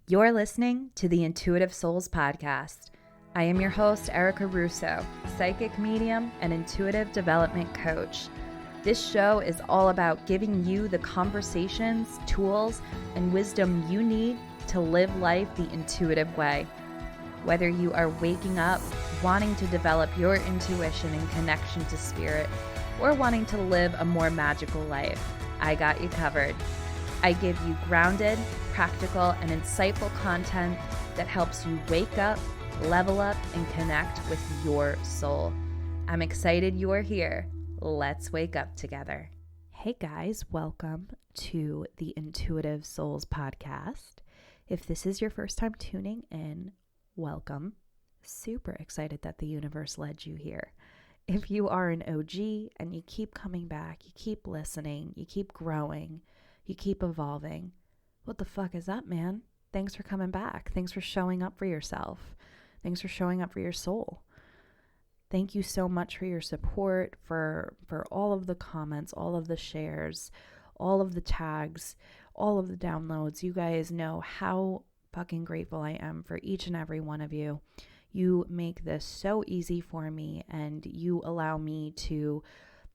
You're listening to the Intuitive Souls Podcast. I am your host, Erica Russo, psychic medium and intuitive development coach. This show is all about giving you the conversations, tools, and wisdom you need to live life the intuitive way. Whether you are waking up, wanting to develop your intuition and connection to spirit, or wanting to live a more magical life, I got you covered. I give you grounded, practical, and insightful content that helps you wake up, level up, and connect with your soul. I'm excited you're here. Let's wake up together. Hey guys, welcome to the Intuitive Souls Podcast. If this is your first time tuning in, welcome. Super excited that the universe led you here. If you are an OG and you keep coming back, you keep listening, you keep growing, you keep evolving, what the fuck is up, man? Thanks for coming back. Thanks for showing up for yourself. Thanks for showing up for your soul. Thank you so much for your support, for all of the comments, all of the shares, all of the tags, all of the downloads. You guys know how fucking grateful I am for each and every one of you. You make this so easy for me, and you allow me to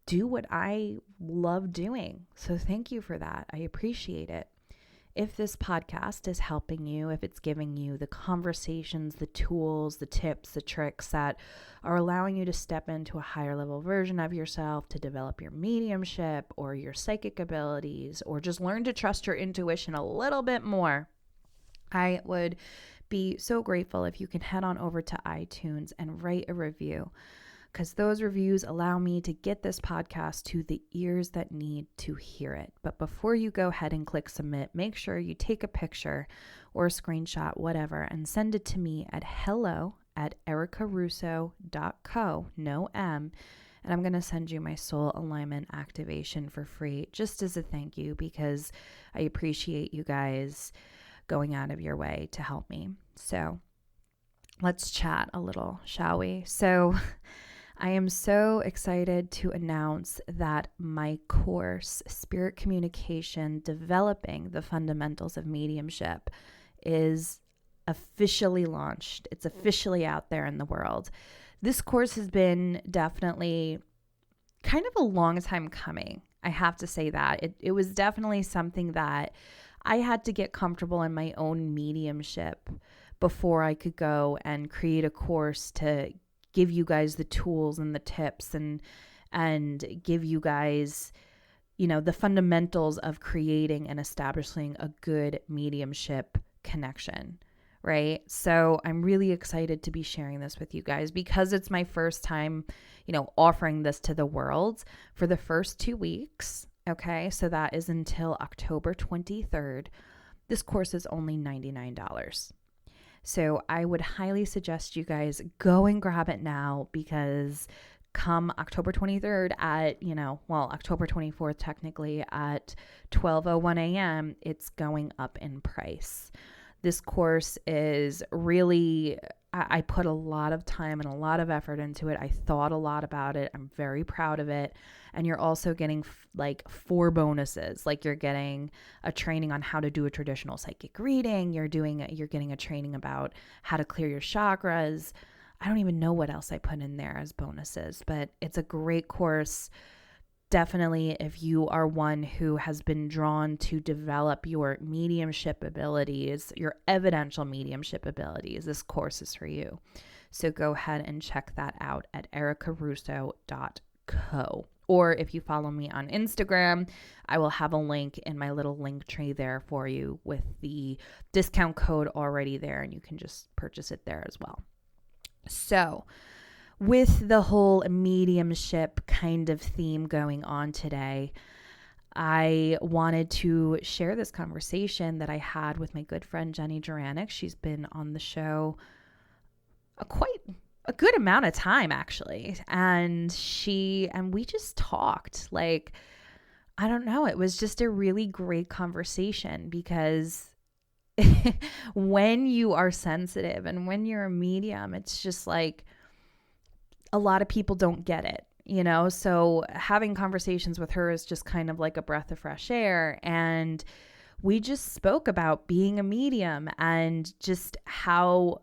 do what I love doing. So thank you for that. I appreciate it. If this podcast is helping you, if it's giving you the conversations, the tools, the tips, the tricks that are allowing you to step into a higher level version of yourself, to develop your mediumship or your psychic abilities, or just learn to trust your intuition a little bit more, I would be so grateful if you can head on over to iTunes and write a review, because those reviews allow me to get this podcast to the ears that need to hear it. But before you go ahead and click submit, make sure you take a picture or a screenshot, whatever, and send it to me at hello@ericarusso.co, no M, and I'm going to send you my soul alignment activation for free, just as a thank you, because I appreciate you guys going out of your way to help me. So let's chat a little, shall we? So I am so excited to announce that my course, Spirit Communication, Developing the Fundamentals of Mediumship, is officially launched. It's officially out there in the world. This course has been definitely kind of a long time coming. I have to say that. It was definitely something that I had to get comfortable in my own mediumship before I could go and create a course to give you guys the tools and the tips and give you guys, the fundamentals of creating and establishing a good mediumship connection, right? So I'm really excited to be sharing this with you guys because it's my first time, offering this to the world for the first 2 weeks. Okay, so that is until October 23rd. This course is only $99. So I would highly suggest you guys go and grab it now, because come October 23rd at, October 24th technically at 12:01 a.m., it's going up in price. This course is really, I put a lot of time and a lot of effort into it. I thought a lot about it. I'm very proud of it. And you're also getting 4 bonuses. Like you're getting a training on how to do a traditional psychic reading. You're getting a training about how to clear your chakras. I don't even know what else I put in there as bonuses, but it's a great course. Definitely, if you are one who has been drawn to develop your mediumship abilities, your evidential mediumship abilities, this course is for you. So go ahead and check that out at ericarusso.co. Or if you follow me on Instagram, I will have a link in my little link tree there for you with the discount code already there, and you can just purchase it there as well. So with the whole mediumship kind of theme going on today, I wanted to share this conversation that I had with my good friend Jeni Juranics. She's been on the show a good amount of time, actually. And we just talked I don't know, it was just a really great conversation, because when you are sensitive and when you're a medium, it's just like a lot of people don't get it, so having conversations with her is just kind of like a breath of fresh air. And we just spoke about being a medium and just how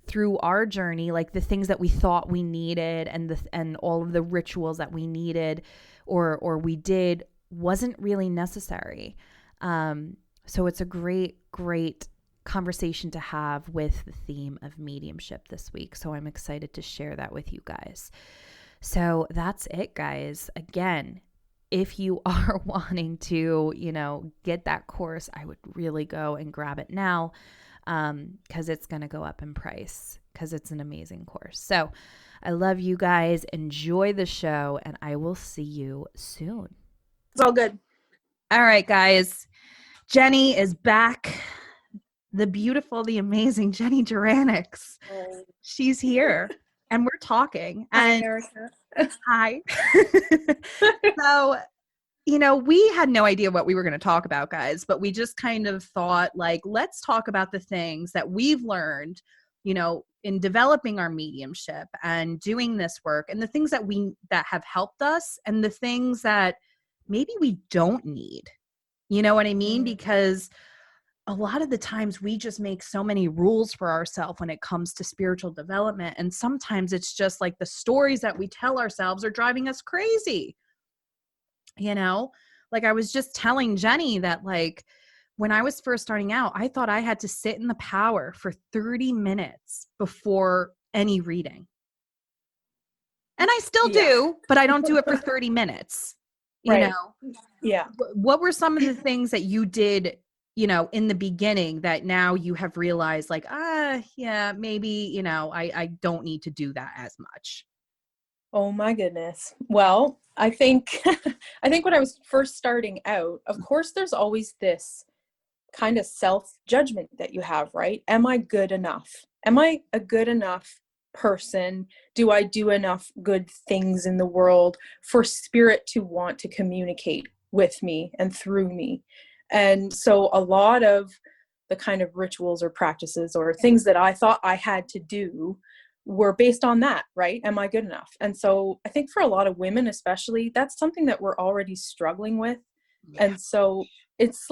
through our journey, like the things that we thought we needed and all of the rituals that we needed or we did wasn't really necessary. So it's a great conversation to have with the theme of mediumship this week. So I'm excited to share that with you guys. So that's it, guys. Again, if you are wanting to, get that course, I would really go and grab it now, because it's going to go up in price because it's an amazing course. So I love you guys. Enjoy the show, and I will see you soon. It's all good. All right, guys. Jeni is back. The beautiful, the amazing Jeni Juranics. She's here. And we're talking. Hi, Erica. Hi. So, we had no idea what we were going to talk about, guys, but we just kind of thought, like, let's talk about the things that we've learned, in developing our mediumship and doing this work, and the things that have helped us, and the things that maybe we don't need. You know what I mean? Because a lot of the times we just make so many rules for ourselves when it comes to spiritual development. And sometimes it's just like the stories that we tell ourselves are driving us crazy. Like I was just telling Jeni that, like, when I was first starting out, I thought I had to sit in the power for 30 minutes before any reading. And I still do, but I don't do it for 30 minutes. Yeah. What were some of the things that you did, in the beginning that now you have realized, like, maybe, I don't need to do that as much? Oh my goodness. Well, I think when I was first starting out, of course, there's always this kind of self-judgment that you have, right? Am I good enough? Am I a good enough person? Do I do enough good things in the world for spirit to want to communicate with me and through me? And so a lot of the kind of rituals or practices or things that I thought I had to do were based on that, right? Am I good enough? And so I think for a lot of women, especially, that's something that we're already struggling with. Yeah. And so it's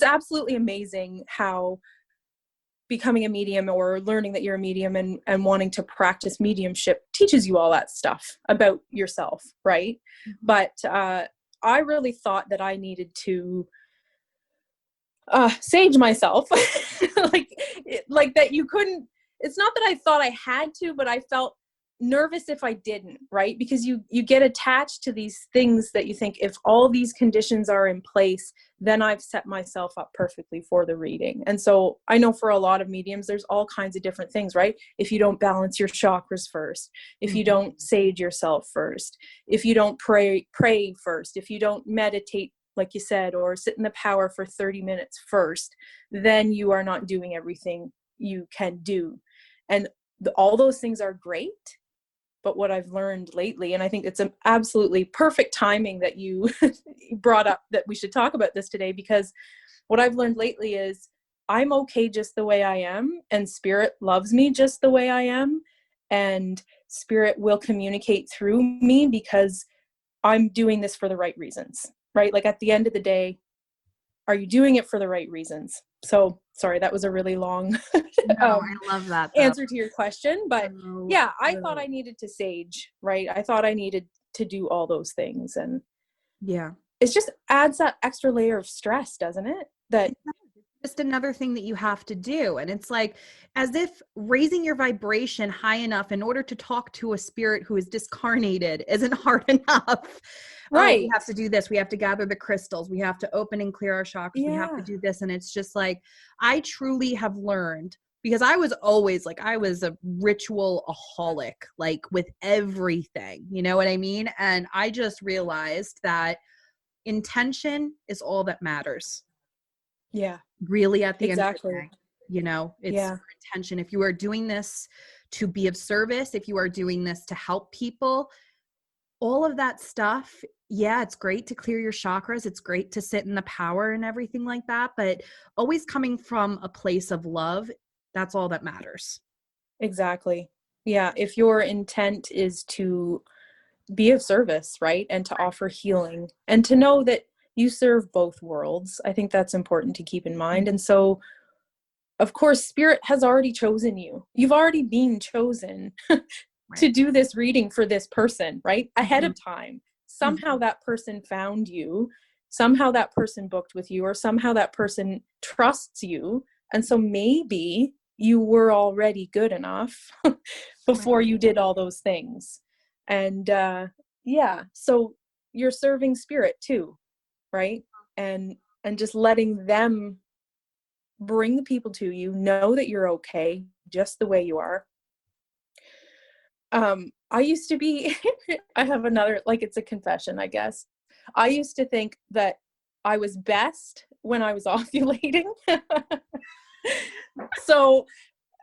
absolutely amazing how becoming a medium or learning that you're a medium and wanting to practice mediumship teaches you all that stuff about yourself, right? Mm-hmm. But I really thought that I needed to sage myself, like that you couldn't. It's not that I thought I had to, but I felt nervous if I didn't, right? Because you get attached to these things that you think, if all these conditions are in place, then I've set myself up perfectly for the reading. And so I know for a lot of mediums, there's all kinds of different things, right? If you don't balance your chakras first, if you don't sage yourself first, if you don't pray first, if you don't meditate, like you said, or sit in the power for 30 minutes first, then you are not doing everything you can do. And all those things are great. But what I've learned lately, and I think it's an absolutely perfect timing that you brought up that we should talk about this today, because what I've learned lately is I'm okay just the way I am, and spirit loves me just the way I am, and spirit will communicate through me because I'm doing this for the right reasons, right? Like at the end of the day, are you doing it for the right reasons? So sorry, that was a really long I love that answer to your question, but yeah, I thought I needed to sage, right? I thought I needed to do all those things, and yeah, it just adds that extra layer of stress, doesn't it? That just another thing that you have to do. And it's like, as if raising your vibration high enough in order to talk to a spirit who is discarnated isn't hard enough. Right. We have to do this. We have to gather the crystals. We have to open and clear our chakras. Yeah. We have to do this. And it's just like, I truly have learned, because I was always like, I was a ritual-aholic, like with everything, you know what I mean? And I just realized that intention is all that matters. Yeah. Really, at the end of the day, it's your intention. If you are doing this to be of service, if you are doing this to help people, all of that stuff, yeah, it's great to clear your chakras. It's great to sit in the power and everything like that. But always coming from a place of love, that's all that matters. Exactly. Yeah. If your intent is to be of service, right? And to offer healing, and to know that you serve both worlds. I think that's important to keep in mind. And so, of course, spirit has already chosen you. You've already been chosen to do this reading for this person, right? Ahead of time. Somehow that person found you. Somehow that person booked with you, or somehow that person trusts you. And so maybe you were already good enough before you did all those things. And so you're serving spirit too, right? And just letting them bring the people to you, know that you're okay just the way you are. I used to be, I have another, like, it's a confession, I guess. I used to think that I was best when I was ovulating. So,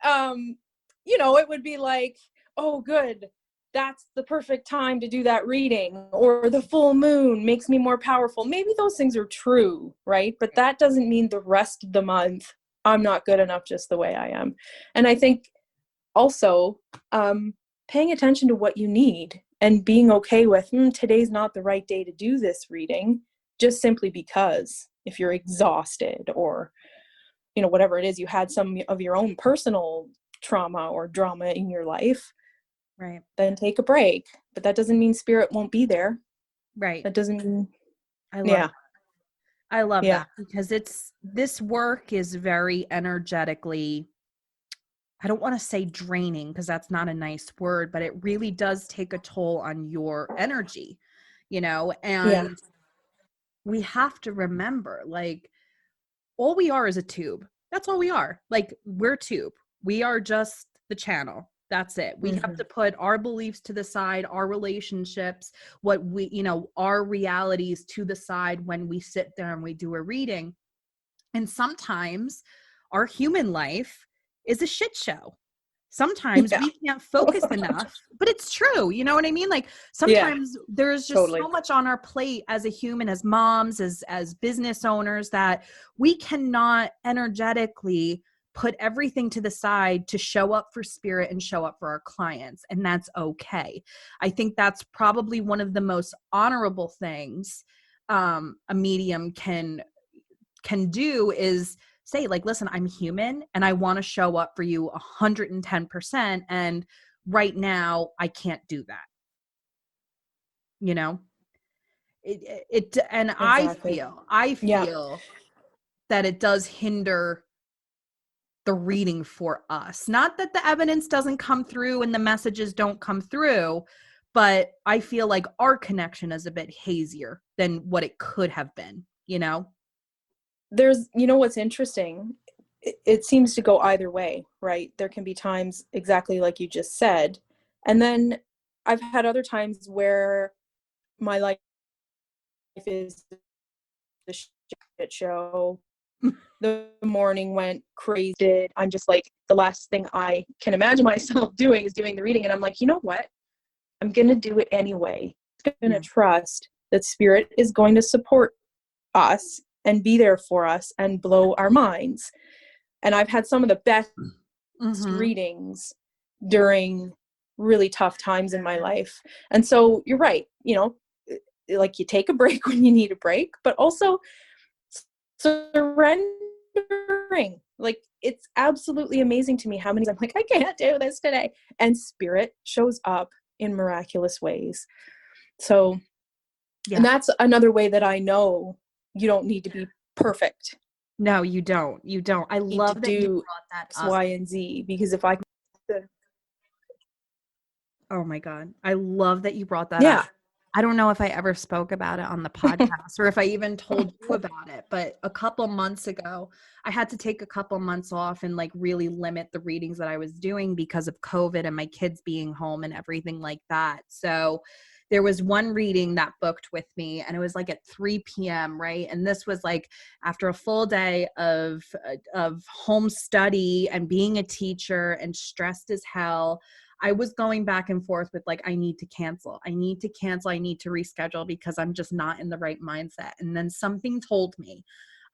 it would be like, oh, good, that's the perfect time to do that reading, or the full moon makes me more powerful. Maybe those things are true, right? But that doesn't mean the rest of the month I'm not good enough just the way I am. And I think also paying attention to what you need and being okay with today's not the right day to do this reading, just simply because if you're exhausted or whatever it is, you had some of your own personal trauma or drama in your life, right? Then take a break. But that doesn't mean spirit won't be there, right? That doesn't mean I love that, because this work is very energetically, I don't want to say draining, because that's not a nice word, but it really does take a toll on your energy, and we have to remember, like, all we are is a tube. That's all we are. Like, we're tube. We are just the channel. That's it. We have to put our beliefs to the side, our relationships, what we, our realities to the side when we sit there and we do a reading. And sometimes our human life is a shit show. Sometimes we can't focus enough, but it's true. You know what I mean? Like, sometimes there's just so much on our plate as a human, as moms, as business owners, that we cannot energetically put everything to the side to show up for spirit and show up for our clients. And that's okay. I think that's probably one of the most honorable things a medium can do, is say, like, listen, I'm human and I want to show up for you 110%. And right now I can't do that. Exactly. I feel that it does hinder the reading for us. Not that the evidence doesn't come through and the messages don't come through, but I feel like our connection is a bit hazier than what it could have been, There's, what's interesting, it seems to go either way, right? There can be times exactly like you just said. And then I've had other times where my life is the shit show. The morning went crazy. I'm just like, the last thing I can imagine myself doing is doing the reading. And I'm like, you know what? I'm going to do it anyway. I'm going to trust that spirit is going to support us and be there for us and blow our minds. And I've had some of the best readings during really tough times in my life. And so you're right, like, you take a break when you need a break, but also surrendering. Like, it's absolutely amazing to me how many times I'm like, I can't do this today. And spirit shows up in miraculous ways. So, and that's another way that I know you don't need to be perfect. No, you don't. I love that you brought that X, Y, and Z, because if I can... Oh my God. I love that you brought that up. I don't know if I ever spoke about it on the podcast or if I even told you about it, but a couple months ago, I had to take a couple months off and, like, really limit the readings that I was doing because of COVID and my kids being home and everything like that. So there was one reading that booked with me, and it was like at 3 p.m. Right. And this was like after a full day of home study and being a teacher and stressed as hell. I was going back and forth with, like, I need to cancel. I need to reschedule because I'm just not in the right mindset. And then something told me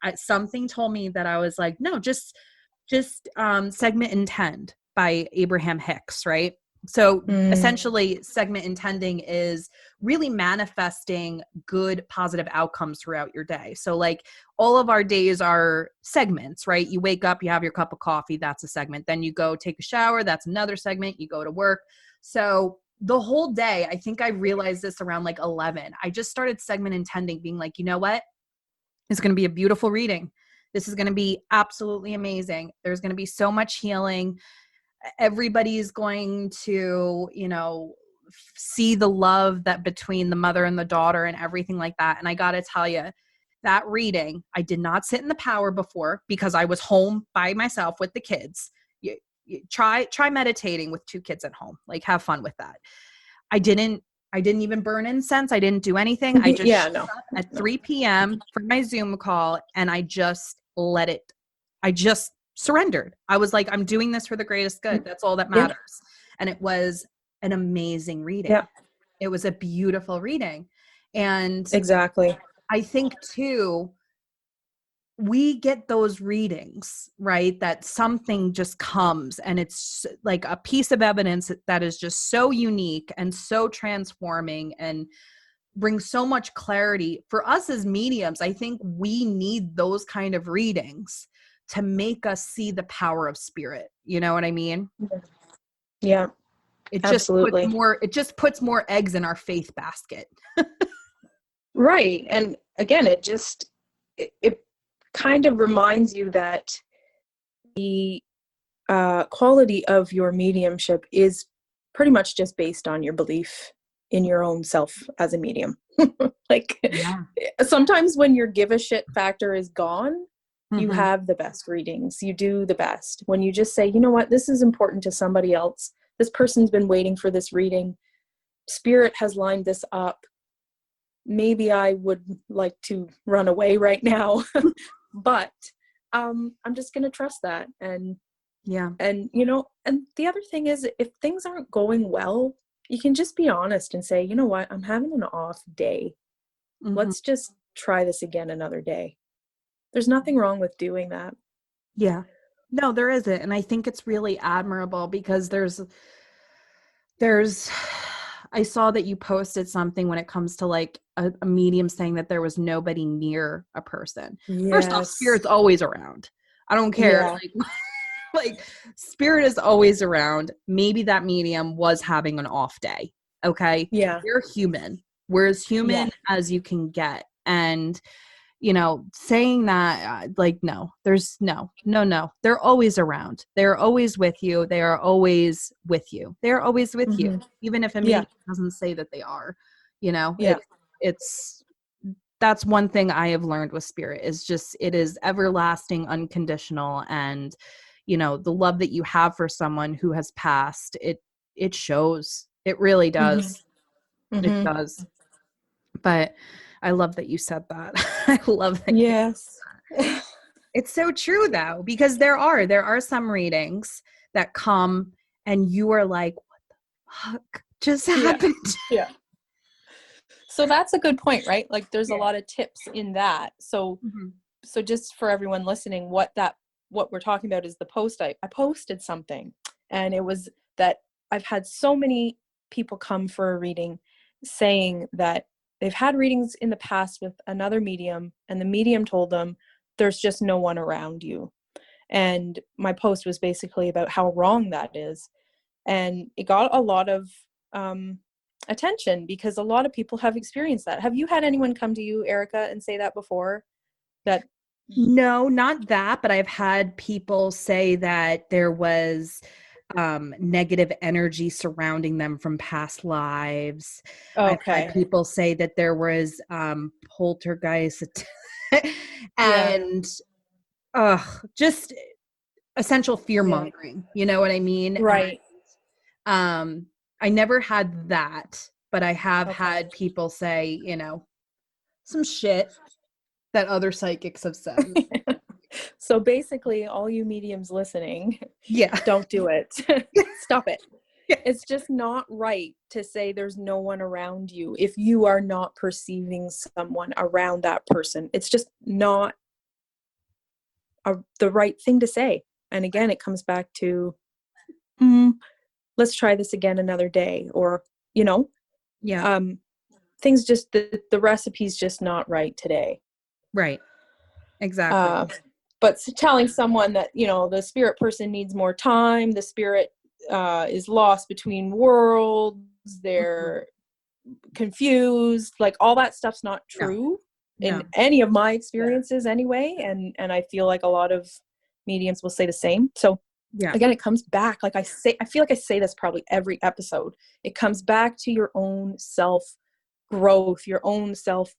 that I was like, no, just Segment Intend by Abraham Hicks. Right. So essentially, segment intending is really manifesting good, positive outcomes throughout your day. So like all of our days are segments, right? You wake up, you have your cup of coffee, that's a segment. Then you go take a shower, that's another segment. You go to work. So the whole day, I think I realized this around like 11. I just started segment intending, being like, you know what? It's going to be a beautiful reading. This is going to be absolutely amazing. There's going to be so much healing. Everybody's going to, you know, see the love that between the mother and the daughter and everything like that. And I got to tell you, that reading, I did not sit in the power before because I was home by myself with the kids. You try meditating with 2 kids at home. Like, have fun with that. I didn't even burn incense. I didn't do anything. I just showed up at 3 p.m. for my Zoom call, and I just let it. I just surrendered. I was like, I'm doing this for the greatest good. That's all that matters. And it was an amazing reading. Yeah. It was a beautiful reading. And Exactly. I think too, we get those readings, right? That something just comes and it's like a piece of evidence that is just so unique and so transforming and brings so much clarity. For us as mediums, I think we need those kind of readings to make us see the power of spirit. You know what I mean? Yeah. It Absolutely. just puts more eggs in our faith basket. Right. And again, it kind of reminds you that the quality of your mediumship is pretty much just based on your belief in your own self as a medium. Like, sometimes when your give a shit factor is gone, you have the best readings. You do the best. When you just say, you know what, this is important to somebody else. This person's been waiting for this reading. Spirit has lined this up. Maybe I would like to run away right now, but I'm just going to trust that. And you know, and the other thing is, if things aren't going well, you can just be honest and say, you know what, I'm having an off day. Let's just try this again another day. There's nothing wrong with doing that. Yeah. No, there isn't. And I think it's really admirable because I saw that you posted something when it comes to like a medium saying that there was nobody near a person. Yes. First off, spirit's always around. I don't care. Yeah. Like spirit is always around. Maybe that medium was having an off day. Okay. Yeah. We're human. We're as human as you can get. And, you know, saying that, like, no, there's no. They're always around. They're always with you. They are always with you. They're always with you. Even if a medium doesn't say that they are, you know, it's that's one thing I have learned with spirit is just, it is everlasting, unconditional. And, you know, the love that you have for someone who has passed, it shows. It really does. It does. But I love that you said that. I love that. Yes. It's so true though, because there are some readings that come and you are like, what the fuck just happened? Yeah. So that's a good point, right? Like there's a lot of tips in that. So, so just for everyone listening, what we're talking about is the post. I posted something, and it was that I've had so many people come for a reading saying that they've had readings in the past with another medium, and the medium told them there's just no one around you. And my post was basically about how wrong that is. And it got a lot of attention because a lot of people have experienced that. Have you had anyone come to you, Erica, and say that before? That No, not that, but I've had people say that there was negative energy surrounding them from past lives. I've had people say that there was poltergeist and just essential fear mongering. You know what I mean? Right. And, I never had that, but I have had people say, you know, some shit that other psychics have said. So basically, all you mediums listening, don't do it. Stop it. It's just not right to say there's no one around you if you are not perceiving someone around that person. It's just not the right thing to say. And again, it comes back to let's try this again another day, or, you know, Yeah. Things just, the recipe's just not right today. Right. Exactly. But telling someone that, you know, the spirit person needs more time, the spirit is lost between worlds, they're confused, like all that stuff's not true in any of my experiences anyway. And I feel like a lot of mediums will say the same. So again, it comes back, like I feel like I say this probably every episode. It comes back to your own self growth, your own self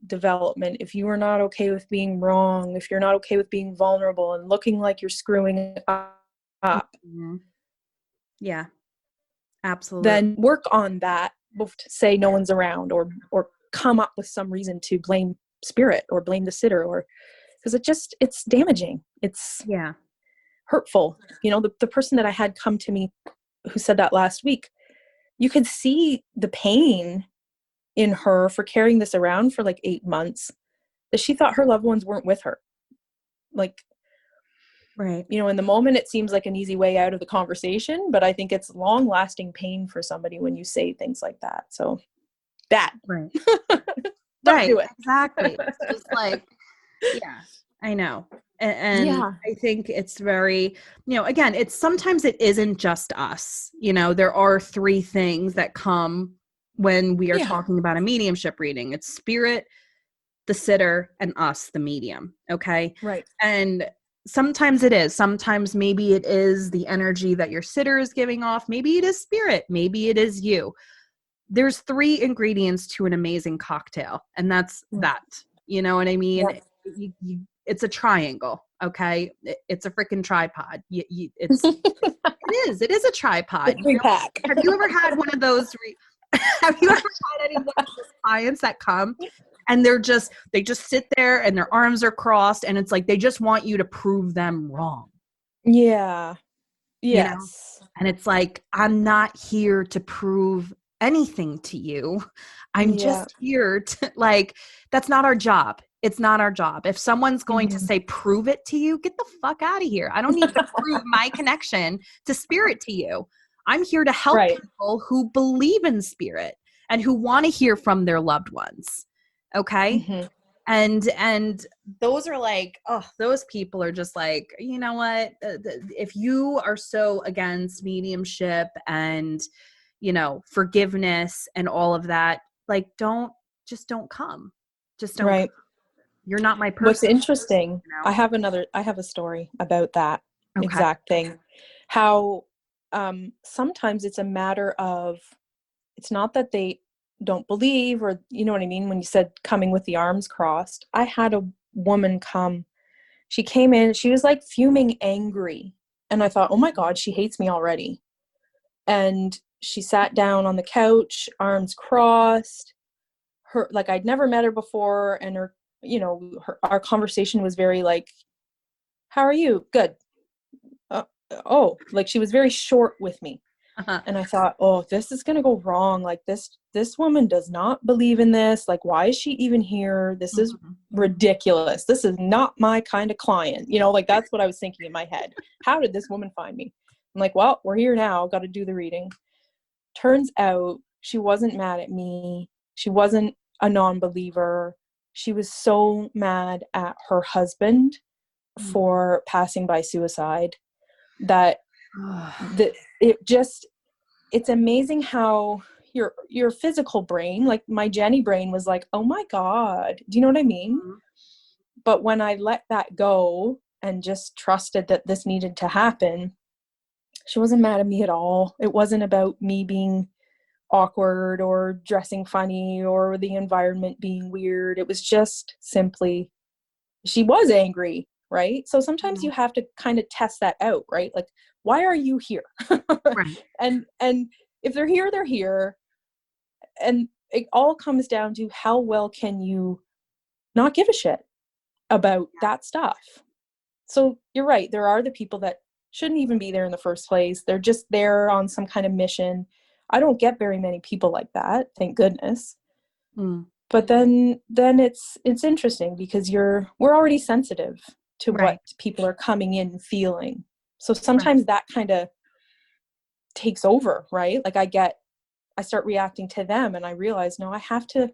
development. If you are not okay with being wrong, if you're not okay with being vulnerable and looking like you're screwing up, yeah, absolutely, then work on that. Say no one's around, or come up with some reason to blame spirit or blame the sitter, or because it's damaging. It's hurtful. You know, the person that I had come to me who said that last week, you could see the pain in her for carrying this around for like 8 months, that she thought her loved ones weren't with her. Like, right. You know, in the moment, it seems like an easy way out of the conversation, but I think it's long lasting pain for somebody when you say things like that. So bad. Right. Don't do it. Exactly. It's just like, yeah, I know. And I think it's very, you know, again, sometimes it isn't just us, you know, there are 3 things that come when we are talking about a mediumship reading. It's spirit, the sitter, and us, the medium. Okay. Right. And sometimes maybe it is the energy that your sitter is giving off. Maybe it is spirit. Maybe it is you. There's 3 ingredients to an amazing cocktail. And that's that, you know what I mean? Yeah. It's a triangle. Okay. It's a freaking tripod. It is a tripod. You know? Have you ever had one of those? Have you ever had any of those clients that come and they just sit there and their arms are crossed and it's like they just want you to prove them wrong? Yeah. Yes. You know? And it's like, I'm not here to prove anything to you. I'm just here to, like, that's not our job. It's not our job. If someone's going to say, prove it to you, get the fuck out of here. I don't need to prove my connection to spirit to you. I'm here to help people who believe in spirit and who want to hear from their loved ones. Okay. And those are like, those people are just like, you know what? If you are so against mediumship and, you know, forgiveness and all of that, like, don't come. Just don't come. You're not my person. What's interesting, you know? I have a story about that exact thing. How sometimes it's a matter of, it's not that they don't believe, or, you know what I mean? When you said coming with the arms crossed, I had a woman come, she came in, she was like fuming angry. And I thought, oh my God, she hates me already. And she sat down on the couch, arms crossed, her, like I'd never met her before. And her, you know, our conversation was very like, how are you? Good. Like she was very short with me. And I thought, this is going to go wrong. Like this woman does not believe in this. Like, why is she even here? This is ridiculous. This is not my kind of client. You know, like that's what I was thinking in my head. How did this woman find me? I'm like, well, we're here now. Got to do the reading. Turns out she wasn't mad at me. She wasn't a non-believer. She was so mad at her husband for passing by suicide that it's amazing how your physical brain, like my Jenny brain, was like, oh my God, do you know what I mean? But when I let that go and just trusted that this needed to happen, she wasn't mad at me at all. It wasn't about me being awkward or dressing funny or the environment being weird. It was just simply, she was angry, right? So sometimes you have to kind of test that out, right? Like, why are you here? Right. And if they're here, they're here. And it all comes down to how well can you not give a shit about that stuff. So you're right. There are the people that shouldn't even be there in the first place. They're just there on some kind of mission. I don't get very many people like that, thank goodness. But then it's interesting because we're already sensitive to what people are coming in feeling. So sometimes that kind of takes over, right? Like I start reacting to them, and I realize, no, I have to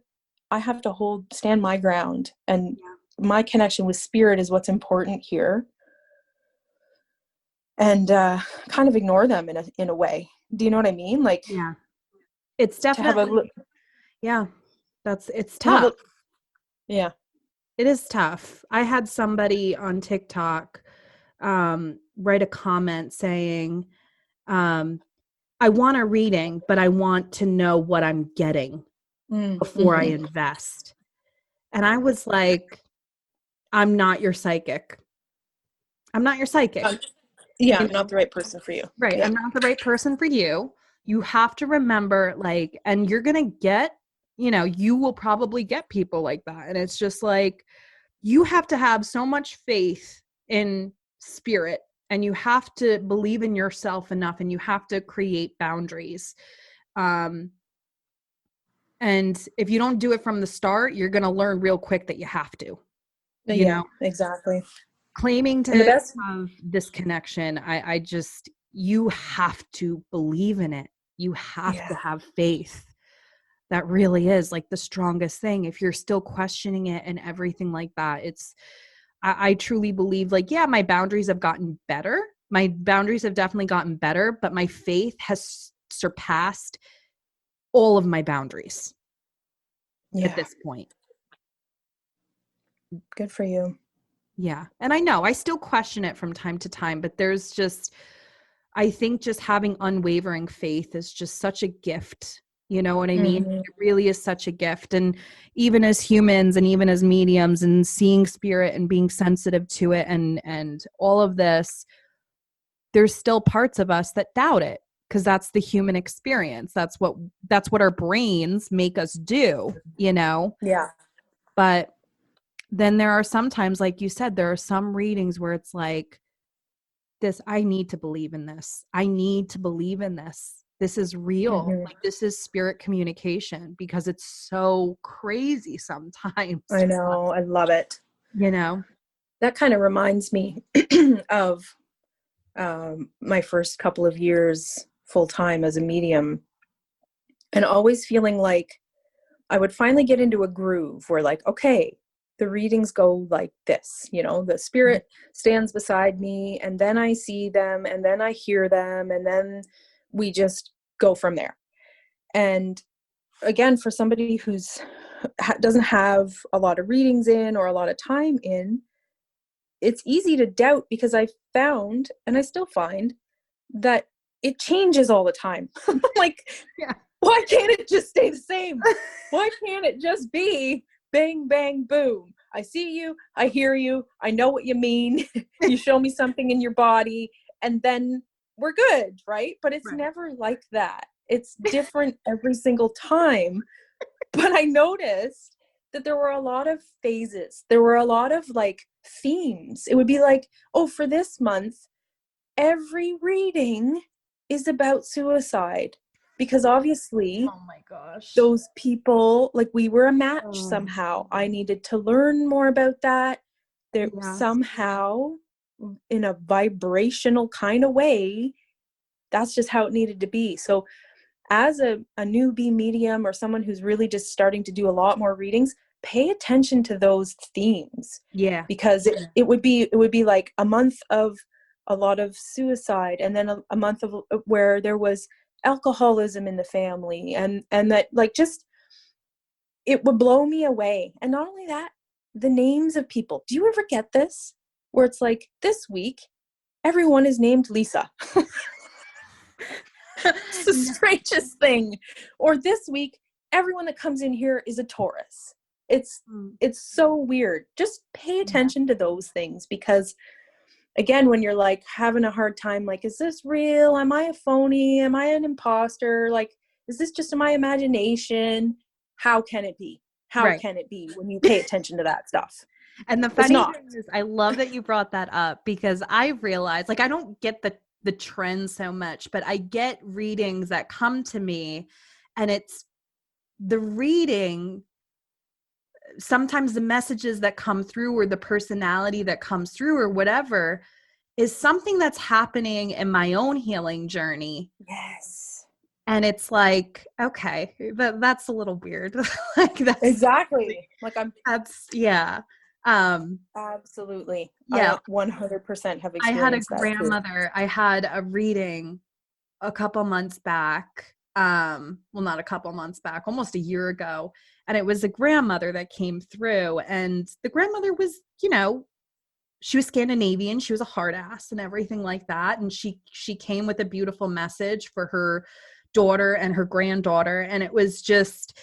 stand my ground, and my connection with spirit is what's important here. And kind of ignore them in a way. Do you know what I mean? Like, yeah, it's to have definitely, it's tough. Yeah. It is tough. I had somebody on TikTok write a comment saying, I want a reading, but I want to know what I'm getting before I invest. And I was like, I'm not your psychic. I'm not your psychic. I'm not the right person for you. Right. Yeah. I'm not the right person for you. You have to remember, like, and you're going to get, you will probably get people like that. And it's just like, you have to have so much faith in spirit, and you have to believe in yourself enough, and you have to create boundaries. And if you don't do it from the start, you're going to learn real quick that you have to, you know, exactly. Claiming to have this connection. You have to believe in it. You have to have faith. That really is like the strongest thing. If you're still questioning it and everything like that, I truly believe, like, yeah, my boundaries have gotten better. My boundaries have definitely gotten better, but my faith has surpassed all of my boundaries at this point. Good for you. Yeah. And I know I still question it from time to time, but there's just, I think just having unwavering faith is just such a gift. You know what I mean? It really is such a gift. And even as humans and even as mediums and seeing spirit and being sensitive to it and all of this, there's still parts of us that doubt it, because that's the human experience. That's what our brains make us do, Yeah. But then there are sometimes, like you said, there are some readings where it's like, I need to believe in this. I need to believe in this. This is real. Like, this is spirit communication, because it's so crazy sometimes. I know. I love it. That kind of reminds me of my first couple of years full time as a medium, and always feeling like I would finally get into a groove where, like, okay, the readings go like this, the spirit stands beside me, and then I see them, and then I hear them, and then we just go from there. And again, for somebody who's doesn't have a lot of readings in or a lot of time in, it's easy to doubt, because I found, and I still find, that it changes all the time. Like, why can't it just stay the same? Why can't it just be bang, bang, boom? I see you, I hear you, I know what you mean. You show me something in your body, and then we're good, right? But it's never like that. It's different every single time. But I noticed that there were a lot of phases. There were a lot of, like, themes. It would be like, oh, for this month, every reading is about suicide. Because obviously, oh my gosh, those people, like, we were a match somehow. I needed to learn more about that. There somehow, in a vibrational kind of way, that's just how it needed to be. So as a newbie medium, or someone who's really just starting to do a lot more readings, pay attention to those themes. Yeah. Because it would be like a month of a lot of suicide, and then a month of where there was alcoholism in the family, and that, like, just, it would blow me away. And not only that, the names of people. Do you ever get this? Where it's like, this week, everyone is named Lisa. It's the strangest thing. Or this week, everyone that comes in here is a Taurus. It's so weird. Just pay attention to those things, because again, when you're, like, having a hard time, like, is this real? Am I a phony? Am I an imposter? Like, is this just my imagination? How can it be? How can it be when you pay attention to that stuff? And the funny thing is, I love that you brought that up, because I realized, like, I don't get the trend so much, but I get readings that come to me, and it's the reading, sometimes the messages that come through, or the personality that comes through, or whatever, is something that's happening in my own healing journey. Yes. And it's like, okay, that's a little weird. Like that's Exactly. yeah. Absolutely. Yeah. I 100% have I had a experienced that too. grandmother. I had a reading a couple months back. Well, not a couple months back, almost a year ago. And it was a grandmother that came through. And the grandmother was, she was Scandinavian. She was a hard ass and everything like that. And she came with a beautiful message for her daughter and her granddaughter. And it was just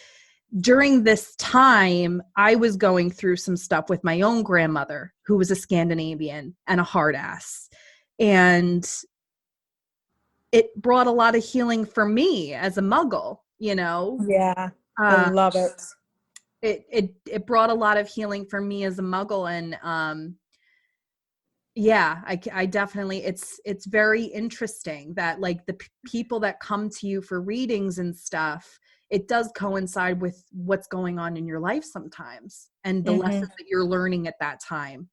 during this time, I was going through some stuff with my own grandmother, who was a Scandinavian and a hard ass. And it brought a lot of healing for me as a muggle, Yeah. I Uh, love it. it brought a lot of healing for me as a muggle. And yeah, I definitely, it's very interesting that like the people that come to you for readings and stuff, it does coincide with what's going on in your life sometimes and the lessons that you're learning at that time.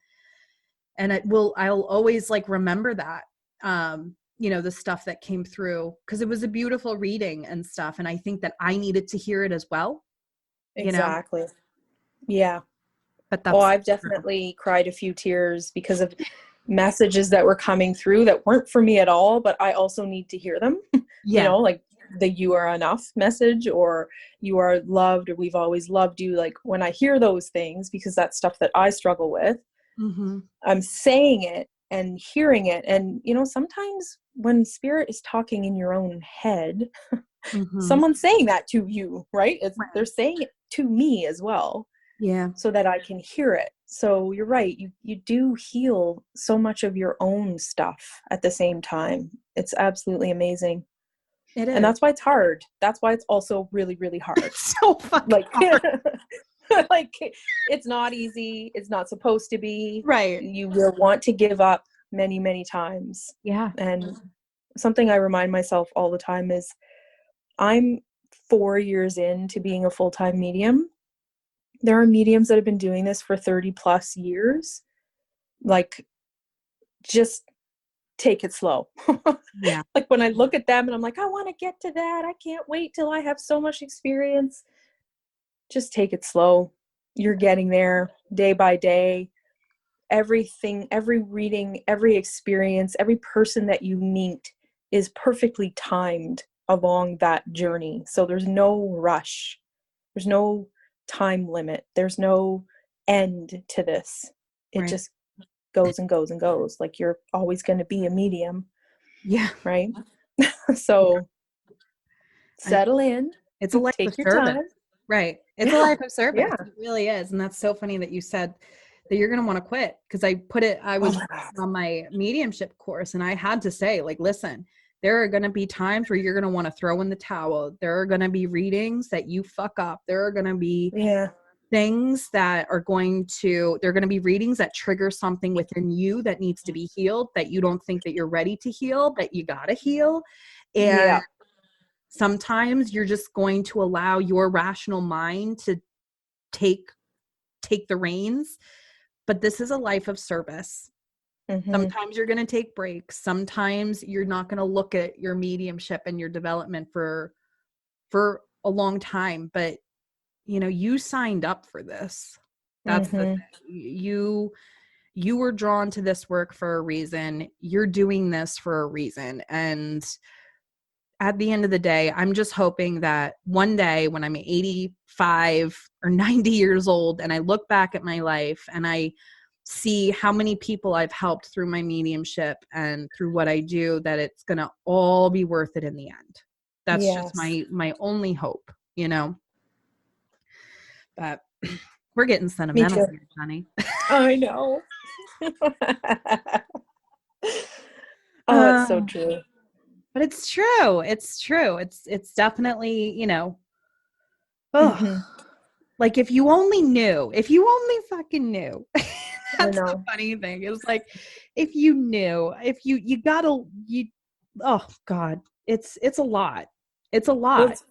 And I'll always like remember that, the stuff that came through, because it was a beautiful reading and stuff. And I think that I needed to hear it as well, Exactly. Yeah. but Oh, that's I've definitely cried a few tears because of messages that were coming through that weren't for me at all, but I also need to hear them. yeah. Like the "you are enough" message, or "you are loved," or "we've always loved you." Like when I hear those things, because that's stuff that I struggle with, I'm saying it and hearing it. And, sometimes when spirit is talking in your own head, someone's saying that to you, right? They're saying it to me as well. Yeah. So that I can hear it. So you're right. You do heal so much of your own stuff at the same time. It's absolutely amazing. It is. And that's why it's hard. That's why it's also really, really hard. So fucking hard. Like it's not easy. It's not supposed to be. Right. You will want to give up many, many times. Yeah. And something I remind myself all the time is I'm 4 years into being a full-time medium. There are mediums that have been doing this for 30 plus years. Like, just take it slow. Yeah. Like when I look at them and I'm like, I want to get to that. I can't wait till I have so much experience. Just take it slow. You're getting there day by day. Everything, every reading, every experience, every person that you meet is perfectly timed along that journey. So there's no rush. There's no time limit. There's no end to this. It Right. just goes and goes and goes. Like you're always going to be a medium. Yeah. Right. So settle in. It's a life Take of your service. time. Right. It's a life of service. Yeah. It really is. And that's so funny that you said that you're going to want to quit, because I was on my mediumship course and I had to say, like, listen, there are going to be times where you're going to want to throw in the towel. There are going to be readings that you fuck up. There are going to be things that they're going to be readings that trigger something within you that needs to be healed, that you don't think that you're ready to heal, but you got to heal. And sometimes you're just going to allow your rational mind to take the reins. But this is a life of service. Sometimes you're going to take breaks. Sometimes you're not going to look at your mediumship and your development for a long time. But, you signed up for this. That's the thing. You were drawn to this work for a reason. You're doing this for a reason. And at the end of the day, I'm just hoping that one day when I'm 85 or 90 years old and I look back at my life and I see how many people I've helped through my mediumship and through what I do, that it's going to all be worth it in the end. That's just my only hope, But we're getting sentimental here, Jeni. I know. Oh, it's so true. But it's true. It's true. It's definitely, like if you only fucking knew. That's the funny thing. It was like, if you knew, oh God, it's a lot. It's a lot.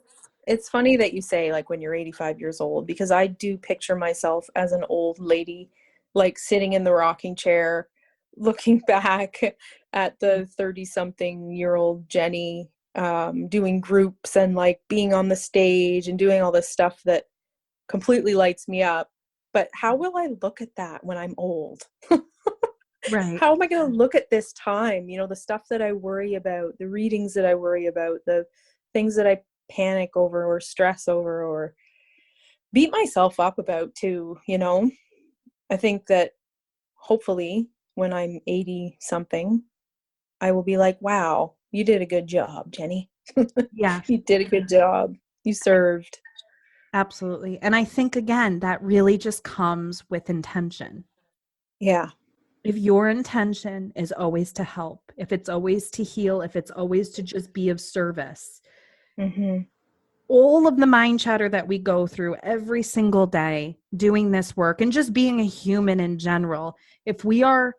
It's funny that you say like when you're 85 years old, because I do picture myself as an old lady, like sitting in the rocking chair, looking back at the 30-something-year-old Jenny, doing groups and like being on the stage and doing all this stuff that completely lights me up. But how will I look at that when I'm old? Right. How am I going to look at this time? You know, the stuff that I worry about, the readings that I worry about, the things that I panic over or stress over or beat myself up about too, you know? I think that hopefully when I'm 80 something, I will be like, wow, you did a good job, Jenny. Yeah. You did a good job. You served. Absolutely. And I think, again, that really just comes with intention. Yeah. If your intention is always to help, if it's always to heal, if it's always to just be of service, all of the mind chatter that we go through every single day doing this work and just being a human in general, if we are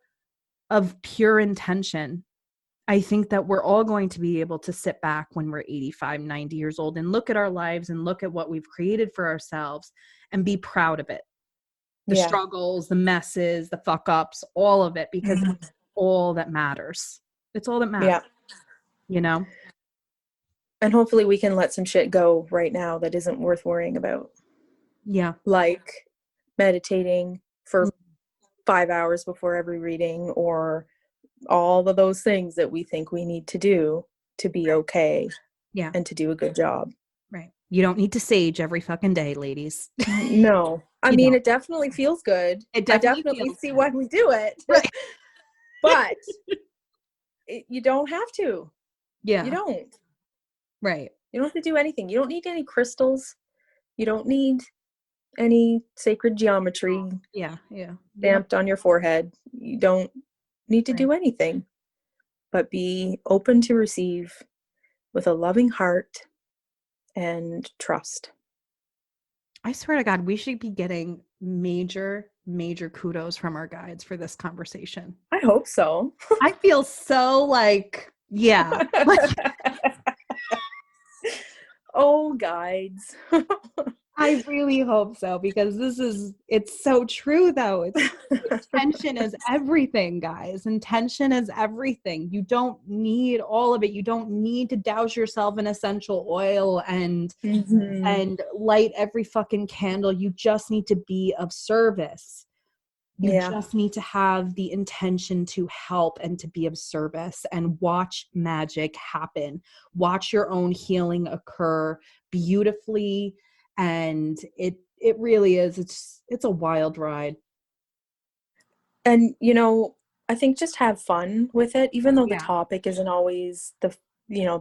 of pure intention, I think that we're all going to be able to sit back when we're 85, 90 years old and look at our lives and look at what we've created for ourselves and be proud of it. The struggles, the messes, the fuck ups, all of it, because it's all that matters. It's all that matters. Yeah. You know? And hopefully we can let some shit go right now that isn't worth worrying about. Yeah. Like meditating for 5 hours before every reading, or all of those things that we think we need to do to be okay. Yeah. And to do a good job. Right. You don't need to sage every fucking day, ladies. No. I mean, it definitely feels good. I definitely see why we do it. Right. But you don't have to. Yeah. You don't. Right. You don't have to do anything. You don't need any crystals. You don't need any sacred geometry stamped on your forehead. You don't need to do anything but be open to receive with a loving heart and trust. I swear to God, we should be getting major kudos from our guides for this conversation. I hope so. I feel so like, yeah. Oh, guides. I really hope so, because it's so true though. Intention is everything, guys. Intention is everything. You don't need all of it. You don't need to douse yourself in essential oil and light every fucking candle. You just need to be of service. You just need to have the intention to help and to be of service and watch magic happen. Watch your own healing occur beautifully. And it really is. It's a wild ride. And, you know, I think just have fun with it, even though the topic isn't always the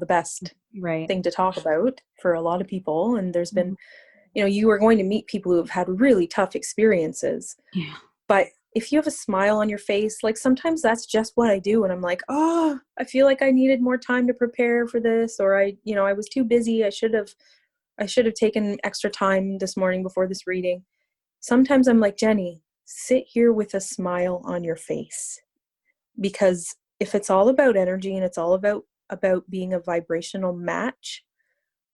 best thing to talk about for a lot of people. And there's been, you are going to meet people who have had really tough experiences. Yeah. But if you have a smile on your face, like sometimes that's just what I do. And I'm like, oh, I feel like I needed more time to prepare for this. Or I was too busy. I should have taken extra time this morning before this reading. Sometimes I'm like, Jenny, sit here with a smile on your face. Because if it's all about energy and it's all about being a vibrational match,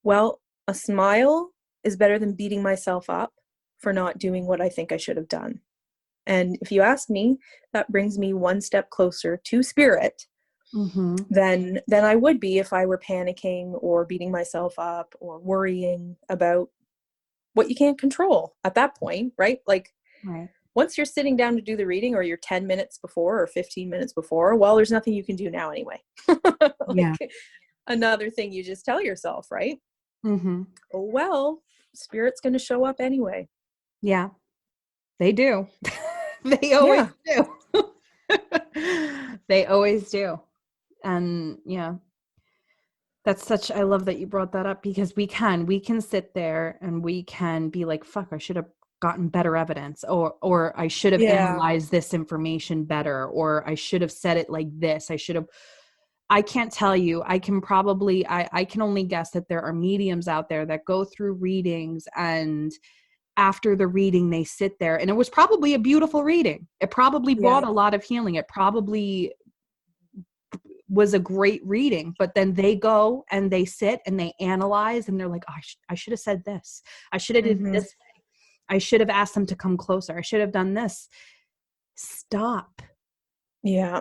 well, a smile is better than beating myself up for not doing what I think I should have done. And if you ask me, that brings me one step closer to spirit than I would be if I were panicking or beating myself up or worrying about what you can't control at that point, right? Like once you're sitting down to do the reading, or you're 10 minutes before or 15 minutes before, well, there's nothing you can do now anyway. Another thing you just tell yourself, right? Oh, well, spirit's going to show up anyway. Yeah, they do. They always do. They always do. And I love that you brought that up, because we can sit there and we can be like, fuck, I should have gotten better evidence, or I should have analyzed this information better, or I should have said it like this. I can't tell you. I can only guess that there are mediums out there that go through readings, and after the reading, they sit there, and it was probably a beautiful reading. It probably brought a lot of healing. It probably was a great reading, but then they go and they sit and they analyze, and they're like, oh, I should have said this. I should have did this way. I should have asked them to come closer. I should have done this. Stop. Yeah.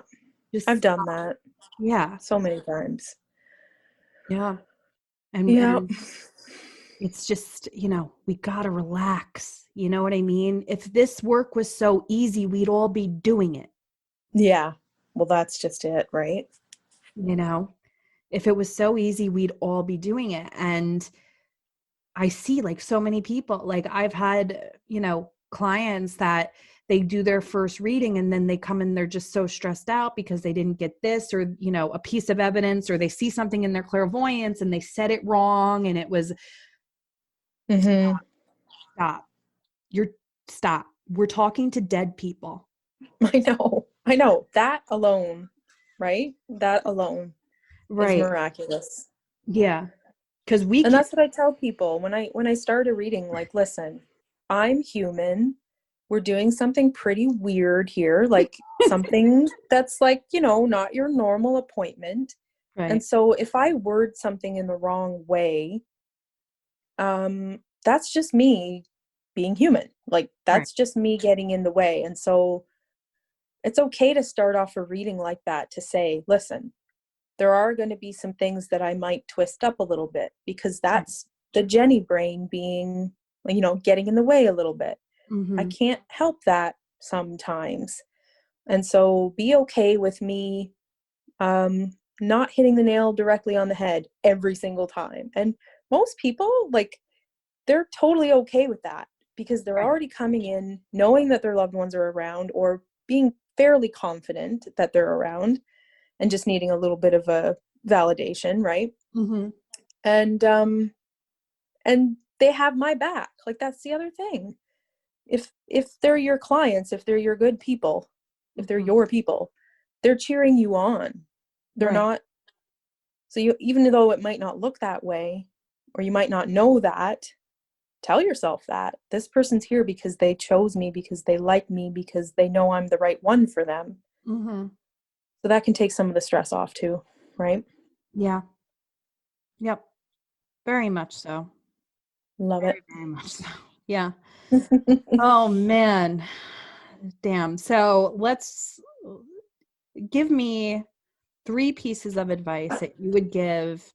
Just I've done that yeah. so many times. Yeah. Yeah. And it's just, we got to relax. You know what I mean? If this work was so easy, we'd all be doing it. Yeah. Well, that's just it, right? If it was so easy, we'd all be doing it. And I see like so many people, like I've had, clients that they do their first reading and then they come in, they're just so stressed out because they didn't get this or, a piece of evidence, or they see something in their clairvoyance and they said it wrong. And it was, Mm-hmm. stop. Stop. We're talking to dead people. I know. That alone, right? That alone is Right. miraculous. Yeah. Because And that's what I tell people when I start a reading, like, listen, I'm human. We're doing something pretty weird here, like something that's like, not your normal appointment. Right. And so if I word something in the wrong way, that's just me being human. Like, that's just me getting in the way. And so it's okay to start off a reading like that, to say, listen, there are going to be some things that I might twist up a little bit, because that's the Jeni brain being, getting in the way a little bit. Mm-hmm. I can't help that sometimes. And so be okay with me not hitting the nail directly on the head every single time. And most people, like, they're totally okay with that, because they're already coming in knowing that their loved ones are around, or being fairly confident that they're around, and just needing a little bit of a validation, right? Mm-hmm. And they have my back. Like, that's the other thing. If they're your clients, if they're your good people, if they're your people, they're cheering you on. They're not. So even though it might not look that way, or you might not know that, tell yourself that this person's here because they chose me, because they like me, because they know I'm the right one for them. Mm-hmm. So that can take some of the stress off too, right? Yeah. Yep. Very much so. Love it. Very much so. Yeah. Oh man. Damn. So give me 3 pieces of advice that you would give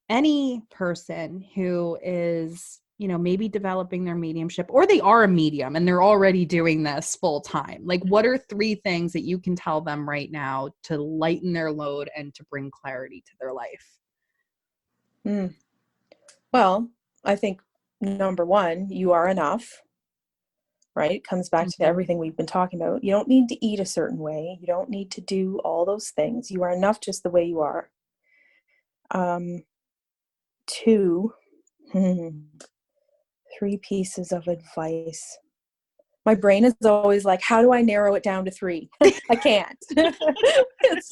any person who is, maybe developing their mediumship, or they are a medium and they're already doing this full time. Like, what are 3 things that you can tell them right now to lighten their load and to bring clarity to their life? Well, I think number 1, you are enough, right? It comes back to everything we've been talking about. You don't need to eat a certain way. You don't need to do all those things. You are enough just the way you are. 2, 3 pieces of advice. My brain is always like, how do I narrow it down to 3? I can't. It's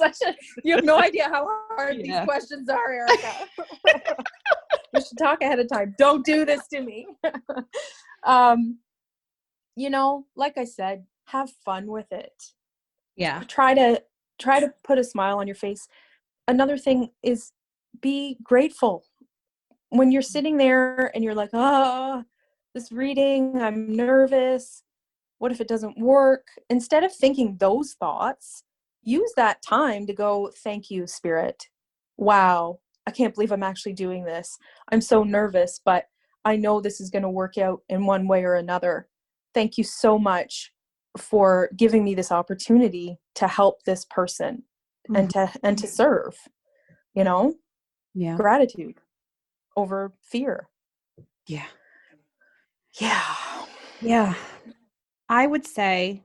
you have no idea how hard these questions are, Erica. We should talk ahead of time. Don't do this to me. Like I said, have fun with it. Yeah. Try to put a smile on your face. Another thing is, be grateful. When you're sitting there and you're like, this reading, I'm nervous. What if it doesn't work? Instead of thinking those thoughts, use that time to go, thank you, Spirit. Wow, I can't believe I'm actually doing this. I'm so nervous, but I know this is going to work out in one way or another. Thank you so much for giving me this opportunity to help this person and to serve, Yeah. Gratitude over fear. Yeah. Yeah. Yeah. I would say,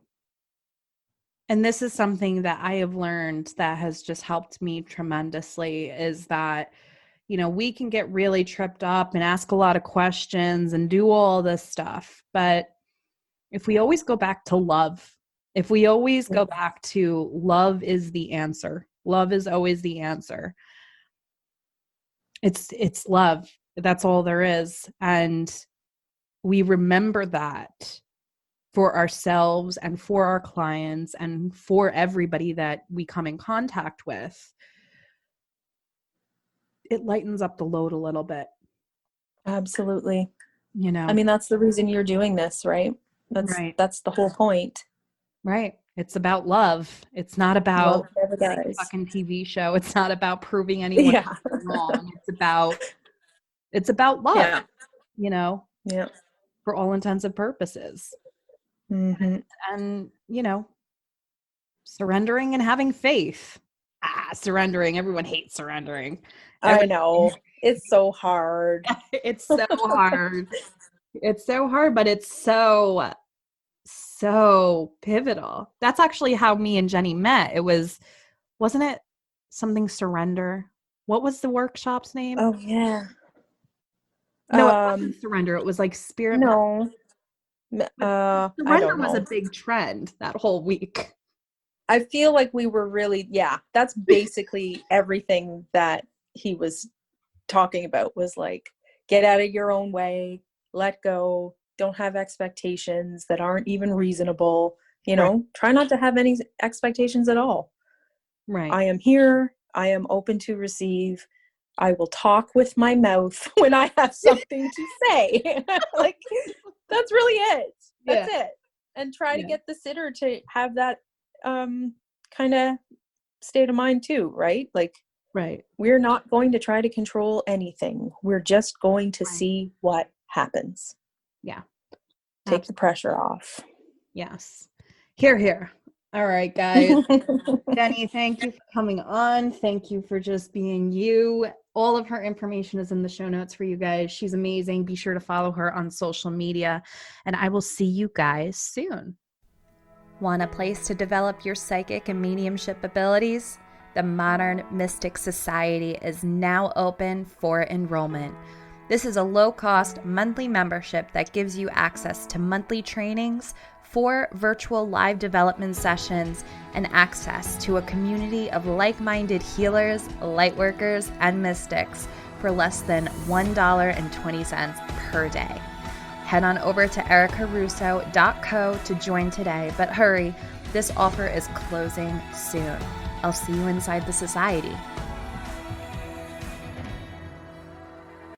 and this is something that I have learned that has just helped me tremendously, is that, we can get really tripped up and ask a lot of questions and do all this stuff. But if we always go back to love, if we always go back to love is the answer, love is always the answer. It's love. That's all there is. And we remember that for ourselves and for our clients and for everybody that we come in contact with, it lightens up the load a little bit. Absolutely. I mean, that's the reason you're doing this, right? That's the whole point. Right. It's about love. It's not about Love never a dies. fucking TV show. It's not about proving anyone wrong. It's about love, Yeah. you know, Yeah. for all intents and purposes. Mm-hmm. And, you know, surrendering and having faith. Surrendering. Everyone hates surrendering. I know. It's so hard. It's so hard. It's so hard, but it's so pivotal. That's actually how me and Jenny met. Wasn't it something surrender? What was the workshop's name? Oh yeah. No, it wasn't surrender. It was like spirit. No. Surrender I don't know. was a big trend that whole week. I feel like we were really, that's basically everything that he was talking about, was like, get out of your own way, let go, don't have expectations that aren't even reasonable, you know, right. Try not to have any expectations at all. Right. I am here. I am open to receive. I will talk with my mouth when I have something to say. Like, that's really it. That's it. And try to get the sitter to have that kind of state of mind too, right? Like, right. We're not going to try to control anything. We're just going to see what happens. Yeah. Take the pressure off. Yes. Here. All right, guys. Jenny, thank you for coming on. Thank you for just being you. All of her information is in the show notes for you guys. She's amazing. Be sure to follow her on social media, and I will see you guys soon. Want a place to develop your psychic and mediumship abilities? The Modern Mystic Society is now open for enrollment. This is a low-cost monthly membership that gives you access to monthly trainings, 4 virtual live development sessions, and access to a community of like-minded healers, lightworkers, and mystics for less than $1.20 per day. Head on over to ericarusso.co to join today, but hurry, this offer is closing soon. I'll see you inside the society.